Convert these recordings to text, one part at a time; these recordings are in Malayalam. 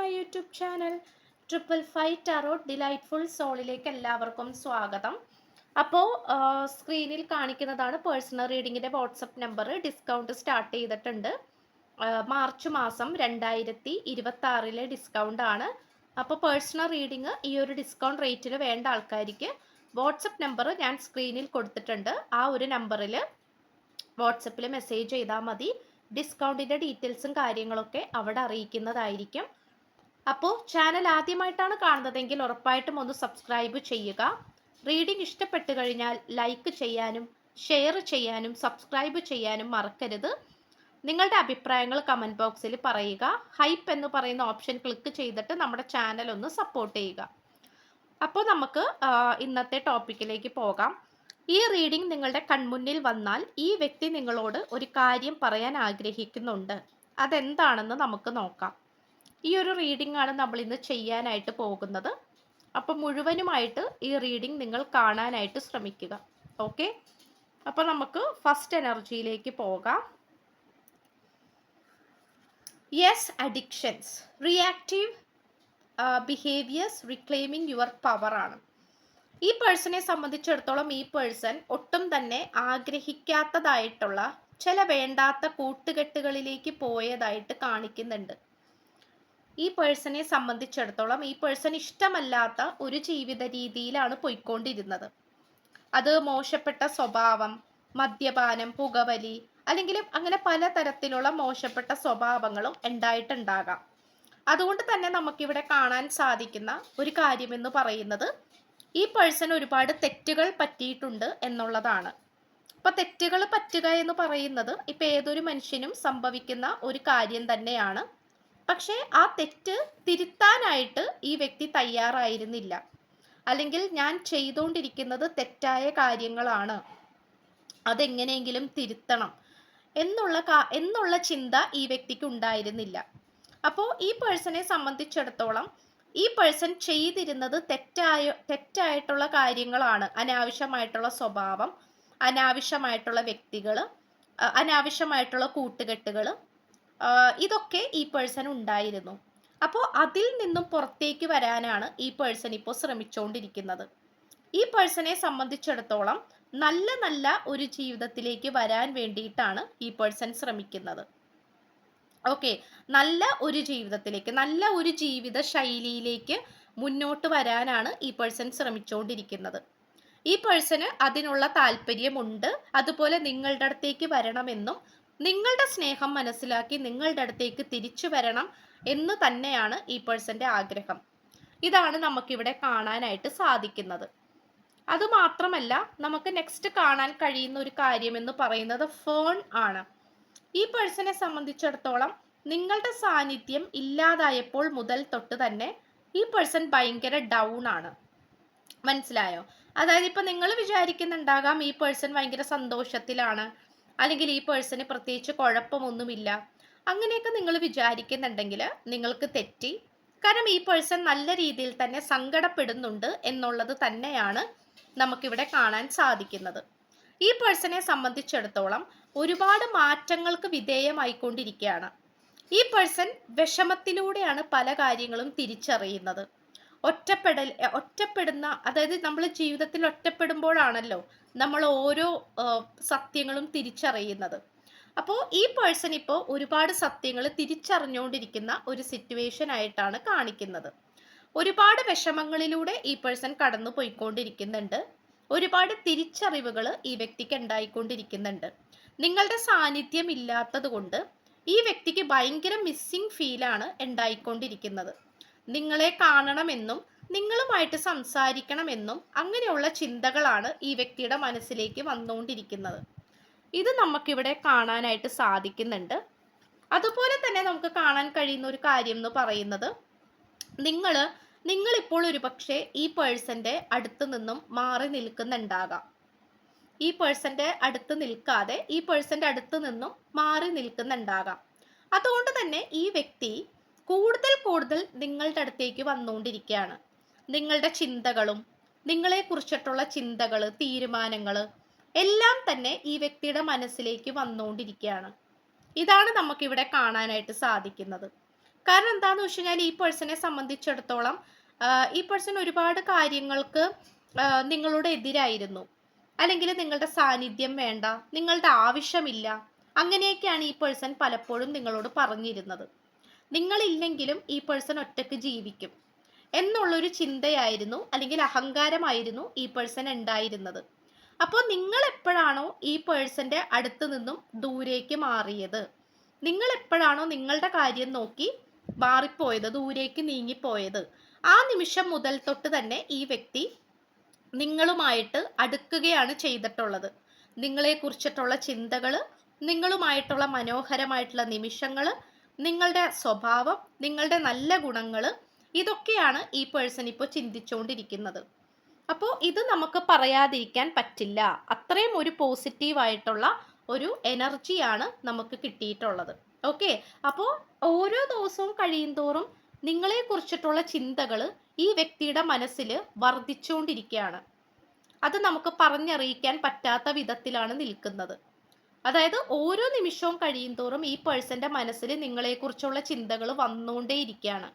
My YouTube channel 555 tarot delightful സോളിലേക്ക് എല്ലാവർക്കും സ്വാഗതം. അപ്പോൾ സ്ക്രീനിൽ കാണിക്കുന്നതാണ് പേഴ്സണൽ റീഡിങ്ങിൻ്റെ വാട്സപ്പ് നമ്പർ. ഡിസ്കൗണ്ട് സ്റ്റാർട്ട് ചെയ്തിട്ടുണ്ട്. മാർച്ച് മാസം 2026 ഡിസ്കൗണ്ട് ആണ്. അപ്പോൾ പേഴ്സണൽ റീഡിങ് ഈ ഒരു ഡിസ്കൗണ്ട് റേറ്റിൽ വേണ്ട ആൾക്കാർക്ക് വാട്സപ്പ് നമ്പർ ഞാൻ സ്ക്രീനിൽ കൊടുത്തിട്ടുണ്ട്. ആ ഒരു നമ്പറിൽ വാട്സപ്പിൽ മെസ്സേജ് ചെയ്താൽ മതി. ഡിസ്കൗണ്ടിൻ്റെ ഡീറ്റെയിൽസും കാര്യങ്ങളൊക്കെ അവിടെ അറിയിക്കുന്നതായിരിക്കും. അപ്പോൾ ചാനൽ ആദ്യമായിട്ടാണ് കാണുന്നതെങ്കിൽ ഉറപ്പായിട്ടും ഒന്ന് സബ്സ്ക്രൈബ് ചെയ്യുക. റീഡിംഗ് ഇഷ്ടപ്പെട്ടു കഴിഞ്ഞാൽ ലൈക്ക് ചെയ്യാനും ഷെയർ ചെയ്യാനും സബ്സ്ക്രൈബ് ചെയ്യാനും മറക്കരുത്. നിങ്ങളുടെ അഭിപ്രായങ്ങൾ കമൻറ്റ് ബോക്സിൽ പറയുക. ഹൈപ്പ് എന്ന് പറയുന്ന ഓപ്ഷൻ ക്ലിക്ക് ചെയ്തിട്ട് നമ്മുടെ ചാനൽ ഒന്ന് സപ്പോർട്ട് ചെയ്യുക. അപ്പോൾ നമുക്ക് ഇന്നത്തെ ടോപ്പിക്കിലേക്ക് പോകാം. ഈ റീഡിംഗ് നിങ്ങളുടെ കൺമുന്നിൽ വന്നാൽ ഈ വ്യക്തി നിങ്ങളോട് ഒരു കാര്യം പറയാൻ ആഗ്രഹിക്കുന്നുണ്ട്. അതെന്താണെന്ന് നമുക്ക് നോക്കാം. ഈ ഒരു റീഡിംഗ് ആണ് നമ്മൾ ഇന്ന് ചെയ്യാനായിട്ട് പോകുന്നത്. അപ്പോൾ മുഴുവനുമായിട്ട് ഈ റീഡിംഗ് നിങ്ങൾ കാണാനായിട്ട് ശ്രമിക്കുക. ഓക്കെ, അപ്പോൾ നമുക്ക് ഫസ്റ്റ് എനർജിയിലേക്ക് പോകാം. Yes, addictions, reactive behaviours, reclaiming your power ആണ്. ഈ പേഴ്സണെ സംബന്ധിച്ചിടത്തോളം ഈ പേഴ്സൺ ഒട്ടും തന്നെ ആഗ്രഹിക്കാത്തതായിട്ടുള്ള ചില വേണ്ടാത്ത കൂട്ടുകെട്ടുകളിലേക്ക് പോയതായിട്ട് കാണിക്കുന്നുണ്ട്. ഈ പേഴ്സണെ സംബന്ധിച്ചിടത്തോളം ഈ പേഴ്സൺ ഇഷ്ടമല്ലാത്ത ഒരു ജീവിത രീതിയിലാണ് പോയിക്കൊണ്ടിരുന്നത്. അത് മോശപ്പെട്ട സ്വഭാവം, മദ്യപാനം, പുകവലി, അല്ലെങ്കിൽ അങ്ങനെ പലതരത്തിലുള്ള മോശപ്പെട്ട സ്വഭാവങ്ങളും ഉണ്ടായിട്ടുണ്ടാകാം. അതുകൊണ്ട് തന്നെ നമുക്കിവിടെ കാണാൻ സാധിക്കുന്ന ഒരു കാര്യമെന്ന് പറയുന്നത് ഈ പേഴ്സൺ ഒരുപാട് തെറ്റുകൾ പറ്റിയിട്ടുണ്ട് എന്നുള്ളതാണ്. അപ്പൊ തെറ്റുകൾ പറ്റുക എന്ന് പറയുന്നത് ഇപ്പൊ ഏതൊരു മനുഷ്യനും സംഭവിക്കുന്ന ഒരു കാര്യം തന്നെയാണ്. പക്ഷേ ആ തെറ്റ് തിരുത്താനായിട്ട് ഈ വ്യക്തി തയ്യാറായിരുന്നില്ല. അല്ലെങ്കിൽ ഞാൻ ചെയ്തുകൊണ്ടിരിക്കുന്നത് തെറ്റായ കാര്യങ്ങളാണ്, അതെങ്ങനെയെങ്കിലും തിരുത്തണം എന്നുള്ള ചിന്ത ഈ വ്യക്തിക്ക് ഉണ്ടായിരുന്നില്ല. അപ്പോൾ ഈ പേഴ്സണെ സംബന്ധിച്ചിടത്തോളം ഈ പേഴ്സൺ ചെയ്തിരുന്നത് തെറ്റായിട്ടുള്ള കാര്യങ്ങളാണ്. അനാവശ്യമായിട്ടുള്ള സ്വഭാവം, അനാവശ്യമായിട്ടുള്ള വ്യക്തികൾ, അനാവശ്യമായിട്ടുള്ള കൂട്ടുകെട്ടുകൾ, ഇതൊക്കെ ഈ പേഴ്സൺ ഉണ്ടായിരുന്നു. അപ്പോൾ അതിൽ നിന്നും പുറത്തേക്ക് വരാനാണ് ഈ പേഴ്സൺ ഇപ്പോൾ ശ്രമിച്ചുകൊണ്ടിരിക്കുന്നത്. ഈ പേഴ്സണെ സംബന്ധിച്ചിടത്തോളം നല്ല നല്ല ഒരു ജീവിതത്തിലേക്ക് വരാൻ വേണ്ടിയിട്ടാണ് ഈ പേഴ്സൺ ശ്രമിക്കുന്നത്. ഓക്കെ, നല്ല ഒരു ജീവിതത്തിലേക്ക്, നല്ല ഒരു ജീവിത ശൈലിയിലേക്ക് മുന്നോട്ട് വരാനാണ് ഈ പേഴ്സൺ ശ്രമിച്ചുകൊണ്ടിരിക്കുന്നത്. ഈ പേഴ്സണ് അതിനുള്ള താല്പര്യമുണ്ട്. അതുപോലെ നിങ്ങളുടെ അടുത്തേക്ക് വരണമെന്നും നിങ്ങളുടെ സ്നേഹം മനസ്സിലാക്കി നിങ്ങളുടെ അടുത്തേക്ക് തിരിച്ചു വരണം എന്ന് തന്നെയാണ് ഈ പേഴ്സന്റെ ആഗ്രഹം. ഇതാണ് നമുക്കിവിടെ കാണാനായിട്ട് സാധിക്കുന്നത്. അതുമാത്രമല്ല, നമുക്ക് നെക്സ്റ്റ് കാണാൻ കഴിയുന്ന ഒരു കാര്യം എന്ന് പറയുന്നത് ഫേൺ ആണ്. ഈ പേഴ്സണെ സംബന്ധിച്ചിടത്തോളം നിങ്ങളുടെ സാന്നിധ്യം ഇല്ലാതായപ്പോൾ മുതൽ തൊട്ട് തന്നെ ഈ പേഴ്സൺ ഭയങ്കര ഡൗൺ ആണ്. മനസ്സിലായോ? അതായത് ഇപ്പൊ നിങ്ങൾ വിചാരിക്കുന്നുണ്ടാകാം ഈ പേഴ്സൺ ഭയങ്കര സന്തോഷത്തിലാണ്, അല്ലെങ്കിൽ ഈ പേഴ്സണ് പ്രത്യേകിച്ച് കുഴപ്പമൊന്നുമില്ല. അങ്ങനെയൊക്കെ നിങ്ങൾ വിചാരിക്കുന്നുണ്ടെങ്കിൽ നിങ്ങൾക്ക് തെറ്റി. കാരണം ഈ പേഴ്സൺ നല്ല രീതിയിൽ തന്നെ സങ്കടപ്പെടുന്നുണ്ട് എന്നുള്ളത് തന്നെയാണ് നമുക്കിവിടെ കാണാൻ സാധിക്കുന്നത്. ഈ പേഴ്സണെ സംബന്ധിച്ചിടത്തോളം ഒരുപാട് മാറ്റങ്ങൾക്ക് വിധേയമായിക്കൊണ്ടിരിക്കുകയാണ്. ഈ പേഴ്സൺ വിഷമത്തിലൂടെയാണ് പല കാര്യങ്ങളും തിരിച്ചറിയുന്നത്. ഒറ്റപ്പെടുന്ന, അതായത് നമ്മൾ ജീവിതത്തിൽ ഒറ്റപ്പെടുമ്പോഴാണല്ലോ നമ്മൾ ഓരോ സത്യങ്ങളും തിരിച്ചറിയുന്നത്. അപ്പോൾ ഈ പേഴ്സൺ ഇപ്പോൾ ഒരുപാട് സത്യങ്ങൾ തിരിച്ചറിഞ്ഞുകൊണ്ടിരിക്കുന്ന ഒരു സിറ്റുവേഷൻ ആയിട്ടാണ് കാണിക്കുന്നത്. ഒരുപാട് വിഷമങ്ങളിലൂടെ ഈ പേഴ്സൺ കടന്നു പോയിക്കൊണ്ടിരിക്കുന്നുണ്ട്. ഒരുപാട് തിരിച്ചറിവുകൾ ഈ വ്യക്തിക്ക് ഉണ്ടായിക്കൊണ്ടിരിക്കുന്നുണ്ട്. നിങ്ങളുടെ സാന്നിധ്യം ഇല്ലാത്തത് കൊണ്ട് ഈ വ്യക്തിക്ക് ഭയങ്കര മിസ്സിങ് ഫീലാണ് ഉണ്ടായിക്കൊണ്ടിരിക്കുന്നത്. നിങ്ങളെ കാണണമെന്നും നിങ്ങളുമായിട്ട് സംസാരിക്കണമെന്നും അങ്ങനെയുള്ള ചിന്തകളാണ് ഈ വ്യക്തിയുടെ മനസ്സിലേക്ക് വന്നുകൊണ്ടിരിക്കുന്നത്. ഇത് നമുക്കിവിടെ കാണാനായിട്ട് സാധിക്കുന്നുണ്ട്. അതുപോലെ തന്നെ നമുക്ക് കാണാൻ കഴിയുന്ന ഒരു കാര്യം എന്ന് പറയുന്നത് നിങ്ങളിപ്പോൾ ഒരുപക്ഷെ ഈ പേഴ്സന്റെ അടുത്ത് നിന്നും മാറി നിൽക്കുന്നുണ്ടാകാം. ഈ പേഴ്സന്റെ അടുത്ത് നിൽക്കാതെ ഈ പേഴ്സന്റെ അടുത്ത് നിന്നും മാറി നിൽക്കുന്നുണ്ടാകാം. അതുകൊണ്ട് തന്നെ ഈ വ്യക്തി കൂടുതൽ നിങ്ങളുടെ അടുത്തേക്ക് വന്നുകൊണ്ടിരിക്കുകയാണ്. നിങ്ങളുടെ ചിന്തകളും നിങ്ങളെക്കുറിച്ചിട്ടുള്ള ചിന്തകൾ, തീരുമാനങ്ങൾ എല്ലാം തന്നെ ഈ വ്യക്തിയുടെ മനസ്സിലേക്ക് വന്നുകൊണ്ടിരിക്കുകയാണ്. ഇതാണ് നമുക്കിവിടെ കാണാനായിട്ട് സാധിക്കുന്നത്. കാരണം എന്താണെന്ന് വെച്ച് കഴിഞ്ഞാൽ ഈ പേഴ്സണെ സംബന്ധിച്ചിടത്തോളം ഈ പേഴ്സൺ ഒരുപാട് കാര്യങ്ങൾക്ക് നിങ്ങളോട് എതിരായിരുന്നു, അല്ലെങ്കിൽ നിങ്ങളുടെ സാന്നിധ്യം വേണ്ട, നിങ്ങളുടെ ആവശ്യമില്ല, അങ്ങനെയൊക്കെയാണ് ഈ പേഴ്സൺ പലപ്പോഴും നിങ്ങളോട് പറഞ്ഞിരുന്നത്. നിങ്ങളില്ലെങ്കിലും ഈ പേഴ്സൺ ഒറ്റയ്ക്ക് ജീവിക്കും എന്നുള്ളൊരു ചിന്തയായിരുന്നു, അല്ലെങ്കിൽ അഹങ്കാരമായിരുന്നു ഈ പേഴ്സൺ ഉണ്ടായിരുന്നത്. അപ്പോൾ നിങ്ങൾ എപ്പോഴാണോ ഈ പേഴ്സന്റെ അടുത്ത് നിന്നും ദൂരേക്ക് മാറിയത്, നിങ്ങൾ എപ്പോഴാണോ നിങ്ങളുടെ കാര്യം നോക്കി മാറിപ്പോയത്, ദൂരേക്ക് നീങ്ങിപ്പോയത്, ആ നിമിഷം മുതൽ തൊട്ട് തന്നെ ഈ വ്യക്തി നിങ്ങളുമായിട്ട് അടുക്കുകയാണ് ചെയ്തിട്ടുള്ളത്. നിങ്ങളെക്കുറിച്ചിട്ടുള്ള ചിന്തകൾ, നിങ്ങളുമായിട്ടുള്ള മനോഹരമായിട്ടുള്ള നിമിഷങ്ങൾ, നിങ്ങളുടെ സ്വഭാവം, നിങ്ങളുടെ നല്ല ഗുണങ്ങൾ, ഇതൊക്കെയാണ് ഈ പേഴ്സൺ ഇപ്പോൾ ചിന്തിച്ചുകൊണ്ടിരിക്കുന്നത്. അപ്പോൾ ഇത് നമുക്ക് പറയാതിരിക്കാൻ പറ്റില്ല. അത്രയും ഒരു പോസിറ്റീവായിട്ടുള്ള ഒരു എനർജിയാണ് നമുക്ക് കിട്ടിയിട്ടുള്ളത്. ഓക്കെ, അപ്പോൾ ഓരോ ദിവസവും കഴിയുന്തോറും നിങ്ങളെക്കുറിച്ചിട്ടുള്ള ചിന്തകൾ ഈ വ്യക്തിയുടെ മനസ്സിൽ വർദ്ധിച്ചുകൊണ്ടിരിക്കുകയാണ്. അത് നമുക്ക് പറഞ്ഞറിയിക്കാൻ പറ്റാത്ത വിധത്തിലാണ് നിൽക്കുന്നത്. അതായത് ഓരോ നിമിഷവും കഴിയുന്തോറും ഈ പേഴ്സന്റെ മനസ്സിൽ നിങ്ങളെക്കുറിച്ചുള്ള ചിന്തകൾ വന്നുകൊണ്ടേയിരിക്കുകയാണ്.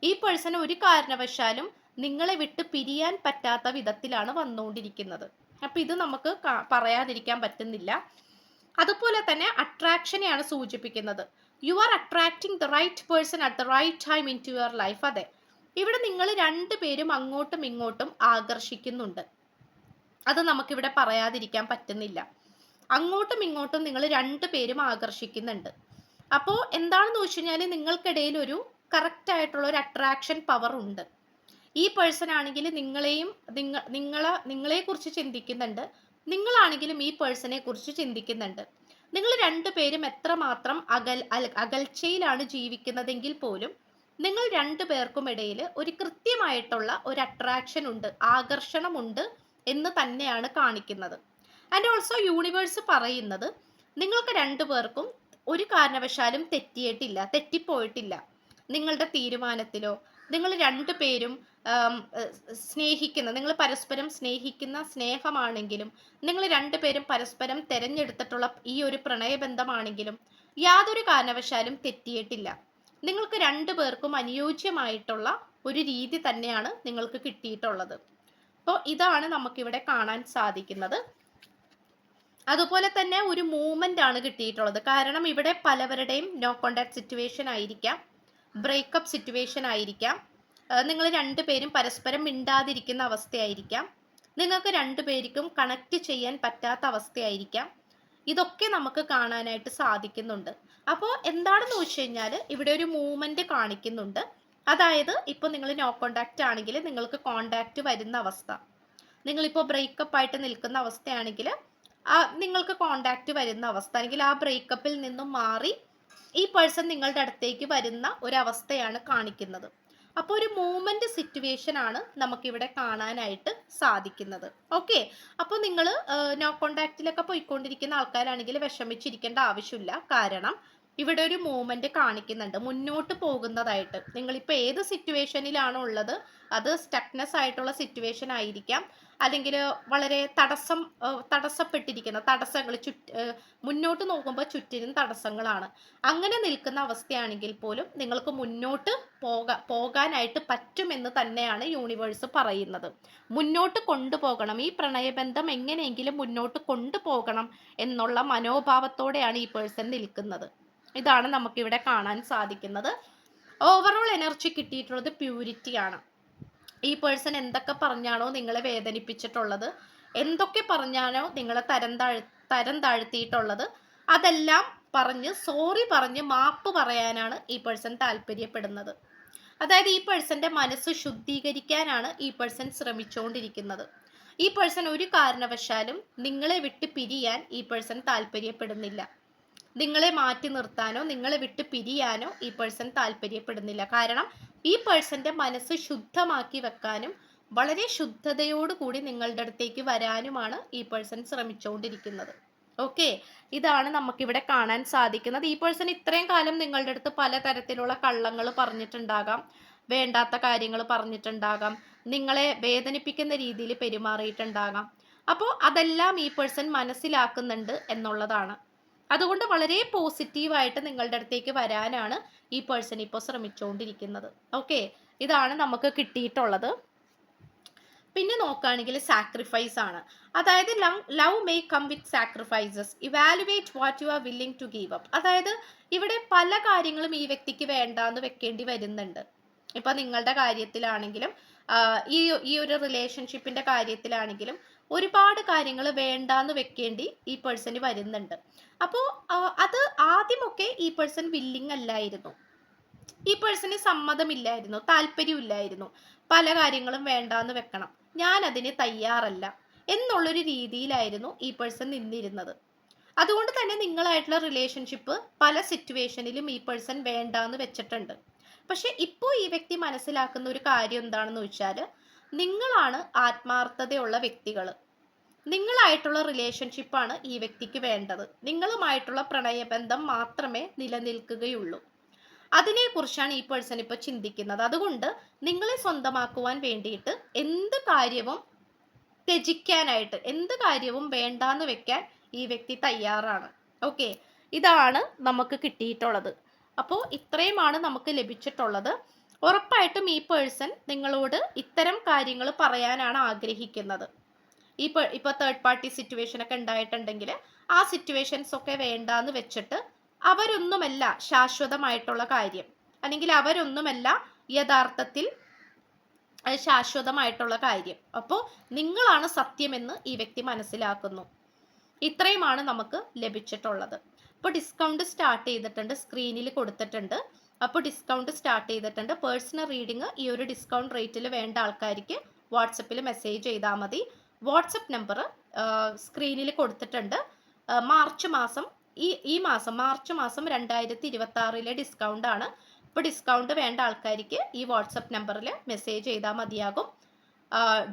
ഈ പേഴ്സൺ ഒരു കാരണവശാലും നിങ്ങളെ വിട്ട് പിരിയാൻ പറ്റാത്ത വിധത്തിലാണ് വന്നുകൊണ്ടിരിക്കുന്നത്. അപ്പൊ ഇത് നമുക്ക് പറയാതിരിക്കാൻ പറ്റുന്നില്ല. അതുപോലെ തന്നെ അട്രാക്ഷനെയാണ് സൂചിപ്പിക്കുന്നത്. You are attracting the right person at the right time into your life. അതെ, ഇവിടെ നിങ്ങൾ രണ്ടുപേരും അങ്ങോട്ടും ഇങ്ങോട്ടും ആകർഷിക്കുന്നുണ്ട്. അത് നമുക്കിവിടെ പറയാതിരിക്കാൻ പറ്റുന്നില്ല. അങ്ങോട്ടും ഇങ്ങോട്ടും നിങ്ങൾ രണ്ടുപേരും ആകർഷിക്കുന്നുണ്ട്. അപ്പോൾ എന്താണെന്ന് വെച്ച് കഴിഞ്ഞാൽ നിങ്ങൾക്കിടയിൽ ഒരു കറക്റ്റ് ആയിട്ടുള്ള ഒരു അട്രാക്ഷൻ പവർ ഉണ്ട്. ഈ പേഴ്സൺ ആണെങ്കിൽ നിങ്ങളെ കുറിച്ച് ചിന്തിക്കുന്നുണ്ട്, നിങ്ങളാണെങ്കിലും ഈ പേഴ്സണെ കുറിച്ച് ചിന്തിക്കുന്നുണ്ട്. നിങ്ങൾ രണ്ടുപേരും എത്രമാത്രം അകൽച്ചയിലാണ് ജീവിക്കുന്നതെങ്കിൽ പോലും നിങ്ങൾ രണ്ടുപേർക്കും ഇടയിൽ ഒരു കൃത്യമായിട്ടുള്ള ഒരു അട്രാക്ഷൻ ഉണ്ട്, ആകർഷണമുണ്ട് എന്ന് തന്നെയാണ് കാണിക്കുന്നത്. ആൻഡ് ഓൾസോ യൂണിവേഴ്സ് പറയുന്നത് നിങ്ങൾക്ക് രണ്ടുപേർക്കും ഒരു കാരണവശാലും തെറ്റിപ്പോയിട്ടില്ല. നിങ്ങളുടെ തീരുമാനത്തിലോ, നിങ്ങൾ രണ്ടുപേരും നിങ്ങൾ പരസ്പരം സ്നേഹിക്കുന്ന സ്നേഹമാണെങ്കിലും, നിങ്ങൾ രണ്ടുപേരും പരസ്പരം തിരഞ്ഞെടുത്തിട്ടുള്ള ഈ ഒരു പ്രണയബന്ധമാണെങ്കിലും യാതൊരു കാരണവശാലും തെറ്റിയിട്ടില്ല. നിങ്ങൾക്ക് രണ്ടുപേർക്കും അനുയോജ്യമായിട്ടുള്ള ഒരു രീതി തന്നെയാണ് നിങ്ങൾക്ക് കിട്ടിയിട്ടുള്ളത്. അപ്പോൾ ഇതാണ് നമുക്കിവിടെ കാണാൻ സാധിക്കുന്നത്. അതുപോലെ തന്നെ ഒരു മൂവ്മെന്റ് ആണ് കിട്ടിയിട്ടുള്ളത്. കാരണം ഇവിടെ പലവരുടെയും നോ കോണ്ടാക്ട് സിറ്റുവേഷൻ ആയിരിക്കാം, ബ്രേക്കപ്പ് സിറ്റുവേഷൻ ആയിരിക്കാം, നിങ്ങൾ രണ്ടുപേരും പരസ്പരം മിണ്ടാതിരിക്കുന്ന അവസ്ഥയായിരിക്കാം, നിങ്ങൾക്ക് രണ്ടുപേർക്കും കണക്ട് ചെയ്യാൻ പറ്റാത്ത അവസ്ഥയായിരിക്കാം. ഇതൊക്കെ നമുക്ക് കാണാനായിട്ട് സാധിക്കുന്നുണ്ട്. അപ്പോൾ എന്താണെന്ന് വെച്ച് കഴിഞ്ഞാൽ ഇവിടെ ഒരു മൂവ്മെന്റ് കാണിക്കുന്നുണ്ട്. അതായത് ഇപ്പോൾ നിങ്ങൾ നോ കോണ്ടാക്ട് ആണെങ്കിൽ നിങ്ങൾക്ക് കോണ്ടാക്ട് വരുന്ന അവസ്ഥ, നിങ്ങളിപ്പോൾ ബ്രേക്കപ്പ് ആയിട്ട് നിൽക്കുന്ന അവസ്ഥയാണെങ്കിൽ നിങ്ങൾക്ക് കോണ്ടാക്ട് വരുന്ന അവസ്ഥ, അല്ലെങ്കിൽ ആ ബ്രേക്കപ്പിൽ നിന്നും മാറി ഈ പേഴ്സൺ നിങ്ങളുടെ അടുത്തേക്ക് വരുന്ന ഒരവസ്ഥയാണ് കാണിക്കുന്നത്. അപ്പോൾ ഒരു മൂവ്മെന്റ് സിറ്റുവേഷൻ ആണ് നമുക്കിവിടെ കാണാനായിട്ട് സാധിക്കുന്നത്. ഓക്കെ, അപ്പോൾ നിങ്ങൾ നോ കോണ്ടാക്റ്റിലൊക്കെ പോയിക്കൊണ്ടിരിക്കുന്ന ആൾക്കാരാണെങ്കിൽ വിഷമിച്ചിരിക്കേണ്ട ആവശ്യമില്ല. കാരണം ഇവിടെ ഒരു മൂവ്മെന്റ് കാണിക്കുന്നുണ്ട്, മുന്നോട്ട് പോകുന്നതായിട്ട്. നിങ്ങളിപ്പോൾ ഏത് സിറ്റുവേഷനിലാണോ ഉള്ളത്, അത് സ്റ്റക്നെസ് ആയിട്ടുള്ള സിറ്റുവേഷൻ ആയിരിക്കാം, അല്ലെങ്കിൽ വളരെ തടസ്സപ്പെട്ടിരിക്കുന്ന തടസ്സങ്ങൾ, മുന്നോട്ട് നോക്കുമ്പോൾ ചുറ്റിനും തടസ്സങ്ങളാണ്. അങ്ങനെ നിൽക്കുന്ന അവസ്ഥയാണെങ്കിൽ പോലും നിങ്ങൾക്ക് മുന്നോട്ട് പോകാനായിട്ട് പറ്റുമെന്ന് തന്നെയാണ് യൂണിവേഴ്സ് പറയുന്നത്. മുന്നോട്ട് കൊണ്ടുപോകണം, ഈ പ്രണയബന്ധം എങ്ങനെയെങ്കിലും മുന്നോട്ട് കൊണ്ടുപോകണം എന്നുള്ള മനോഭാവത്തോടെയാണ് ഈ പേഴ്സൺ നിൽക്കുന്നത്. ഇതാണ് നമുക്കിവിടെ കാണാൻ സാധിക്കുന്നത്. ഓവറോൾ എനർജി കിട്ടിയിട്ടുള്ളത് പ്യൂരിറ്റിയാണ്. ഈ പേഴ്സൺ എന്തൊക്കെ പറഞ്ഞാണോ നിങ്ങളെ വേദനിപ്പിച്ചിട്ടുള്ളത്, എന്തൊക്കെ പറഞ്ഞാണോ നിങ്ങളെ തരം താഴ്ത്തിയിട്ടുള്ളത്, അതെല്ലാം സോറി പറഞ്ഞ് മാപ്പ് പറയാനാണ് ഈ പേഴ്സൺ താല്പര്യപ്പെടുന്നത്. അതായത് ഈ പേഴ്സന്റെ മനസ്സ് ശുദ്ധീകരിക്കാനാണ് ഈ പേഴ്സൺ ശ്രമിച്ചുകൊണ്ടിരിക്കുന്നത്. ഈ പേഴ്സൺ ഒരു കാരണവശാലും നിങ്ങളെ വിട്ട് പിരിയാൻ ഈ പേഴ്സൺ താല്പര്യപ്പെടുന്നില്ല. നിങ്ങളെ മാറ്റി നിർത്താനോ നിങ്ങളെ വിട്ട് പിരിയാനോ ഈ പേഴ്സൺ താല്പര്യപ്പെടുന്നില്ല. കാരണം ഈ പേഴ്സന്റെ മനസ്സ് ശുദ്ധമാക്കി വെക്കാനും വളരെ ശുദ്ധതയോടുകൂടി നിങ്ങളുടെ അടുത്തേക്ക് വരാനുമാണ് ഈ പേഴ്സൺ ശ്രമിച്ചുകൊണ്ടിരിക്കുന്നത്. ഓക്കെ, ഇതാണ് നമുക്കിവിടെ കാണാൻ സാധിക്കുന്നത്. ഈ പേഴ്സൺ ഇത്രയും കാലം നിങ്ങളുടെ അടുത്ത് പലതരത്തിലുള്ള കള്ളങ്ങൾ പറഞ്ഞിട്ടുണ്ടാകാം, വേണ്ടാത്ത കാര്യങ്ങൾ പറഞ്ഞിട്ടുണ്ടാകാം, നിങ്ങളെ വേദനിപ്പിക്കുന്ന രീതിയിൽ പെരുമാറിയിട്ടുണ്ടാകാം. അപ്പോൾ അതെല്ലാം ഈ പേഴ്സൺ മനസ്സിലാക്കുന്നുണ്ട് എന്നുള്ളതാണ്. അതുകൊണ്ട് വളരെ പോസിറ്റീവായിട്ട് നിങ്ങളുടെ അടുത്തേക്ക് വരാനാണ് ഈ പേഴ്സൺ ഇപ്പോൾ ശ്രമിച്ചുകൊണ്ടിരിക്കുന്നത്. ഓക്കെ, ഇതാണ് നമുക്ക് കിട്ടിയിട്ടുള്ളത്. പിന്നെ നോക്കുകയാണെങ്കിൽ സാക്രിഫൈസ് ആണ്. അതായത് love may come with sacrifices, evaluate what you are willing to give up. അതായത് ഇവിടെ പല കാര്യങ്ങളും ഈ വ്യക്തിക്ക് വേണ്ടാന്ന് വെക്കേണ്ടി വരുന്നുണ്ട്. ഇപ്പൊ നിങ്ങളുടെ കാര്യത്തിലാണെങ്കിലും ഈ ഈ ഒരു റിലേഷൻഷിപ്പിന്റെ കാര്യത്തിലാണെങ്കിലും ഒരുപാട് കാര്യങ്ങൾ വേണ്ടാന്ന് വെക്കേണ്ടി ഈ പേഴ്സണ് വരുന്നുണ്ട്. അപ്പോൾ അത് ആദ്യമൊക്കെ ഈ പേഴ്സൺ വില്ലിങ് അല്ലായിരുന്നു, ഈ പേഴ്സണ് സമ്മതമില്ലായിരുന്നു, താല്പര്യമില്ലായിരുന്നു. പല കാര്യങ്ങളും വേണ്ടാന്ന് വെക്കണം, ഞാൻ അതിന് തയ്യാറല്ല എന്നുള്ളൊരു രീതിയിലായിരുന്നു ഈ പേഴ്സൺ നിന്നിരുന്നത്. അതുകൊണ്ട് തന്നെ നിങ്ങളായിട്ടുള്ള റിലേഷൻഷിപ്പ് പല സിറ്റുവേഷനിലും ഈ പേഴ്സൺ വേണ്ടാന്ന് വെച്ചിട്ടുണ്ട്. പക്ഷെ ഇപ്പോൾ ഈ വ്യക്തി മനസ്സിലാക്കുന്ന ഒരു കാര്യം എന്താണെന്ന് വെച്ചാൽ, നിങ്ങളാണ് ആത്മാർത്ഥതയുള്ള വ്യക്തികൾ, നിങ്ങളായിട്ടുള്ള റിലേഷൻഷിപ്പാണ് ഈ വ്യക്തിക്ക് വേണ്ടത്, നിങ്ങളുമായിട്ടുള്ള പ്രണയബന്ധം മാത്രമേ നിലനിൽക്കുകയുള്ളൂ. അതിനെക്കുറിച്ചാണ് ഈ പേഴ്സൺ ഇപ്പോൾ ചിന്തിക്കുന്നത്. അതുകൊണ്ട് നിങ്ങളെ സ്വന്തമാക്കുവാൻ വേണ്ടിയിട്ട് എന്ത് കാര്യവും ത്യജിക്കാനായിട്ട്, എന്ത് കാര്യവും വേണ്ടാന്ന് വെക്കാൻ ഈ വ്യക്തി തയ്യാറാണ്. ഓക്കെ, ഇതാണ് നമുക്ക് കിട്ടിയിട്ടുള്ളത്. അപ്പോൾ ഇത്രയുമാണ് നമുക്ക് ലഭിച്ചിട്ടുള്ളത്. ഉറപ്പായിട്ടും ഈ പേഴ്സൺ നിങ്ങളോട് ഇത്തരം കാര്യങ്ങൾ പറയാനാണ് ആഗ്രഹിക്കുന്നത്. ഇപ്പോൾ തേർഡ് പാർട്ടി സിറ്റുവേഷൻ ഒക്കെ ഉണ്ടായിട്ടുണ്ടെങ്കിൽ ആ സിറ്റുവേഷൻസ് ഒക്കെ വേണ്ടാന്ന് വെച്ചിട്ട് അവരൊന്നുമല്ല ശാശ്വതമായിട്ടുള്ള കാര്യം, അല്ലെങ്കിൽ അവരൊന്നുമല്ല യഥാർത്ഥത്തിൽ ശാശ്വതമായിട്ടുള്ള കാര്യം. അപ്പോൾ നിങ്ങളാണ് സത്യമെന്ന് ഈ വ്യക്തി മനസ്സിലാക്കുന്നു. ഇത്രയുമാണ് നമുക്ക് ലഭിച്ചിട്ടുള്ളത്. അപ്പോൾ ഡിസ്കൗണ്ട് സ്റ്റാർട്ട് ചെയ്തിട്ടുണ്ട്, സ്ക്രീനിൽ കൊടുത്തിട്ടുണ്ട്. അപ്പോൾ ഡിസ്കൗണ്ട് സ്റ്റാർട്ട് ചെയ്തിട്ടുണ്ട്. പേഴ്സണൽ റീഡിങ് ഈ ഒരു ഡിസ്കൗണ്ട് റേറ്റിൽ വേണ്ട ആൾക്കാർക്ക് വാട്സപ്പിൽ മെസ്സേജ് ചെയ്താൽ മതി. വാട്സപ്പ് നമ്പർ സ്ക്രീനിൽ കൊടുത്തിട്ടുണ്ട്. മാർച്ച് മാസം മാർച്ച് മാസം 2026 ഡിസ്കൗണ്ട് ആണ്. ഇപ്പോൾ ഡിസ്കൗണ്ട് വേണ്ട ആൾക്കാർക്ക് ഈ വാട്സപ്പ് നമ്പറിൽ മെസ്സേജ് ചെയ്താൽ മതിയാകും.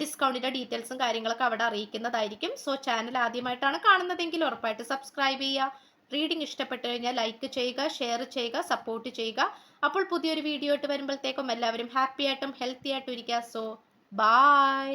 ഡിസ്കൗണ്ടിൻ്റെ ഡീറ്റെയിൽസും കാര്യങ്ങളൊക്കെ അവിടെ അറിയിക്കുന്നതായിരിക്കും. സോ ചാനൽ ആദ്യമായിട്ടാണ് കാണുന്നതെങ്കിൽ ഉറപ്പായിട്ട് സബ്സ്ക്രൈബ് ചെയ്യുക. റീഡിംഗ് ഇഷ്ടപ്പെട്ടു കഴിഞ്ഞാൽ ലൈക്ക് ചെയ്യുക, ഷെയർ ചെയ്യുക, സപ്പോർട്ട് ചെയ്യുക. അപ്പോൾ പുതിയൊരു വീഡിയോ ആയിട്ട് വരുമ്പോഴത്തേക്കും എല്ലാവരും ഹാപ്പി ആയിട്ടും ഹെൽത്തി ആയിട്ടും ഇരിക്കുക. So by.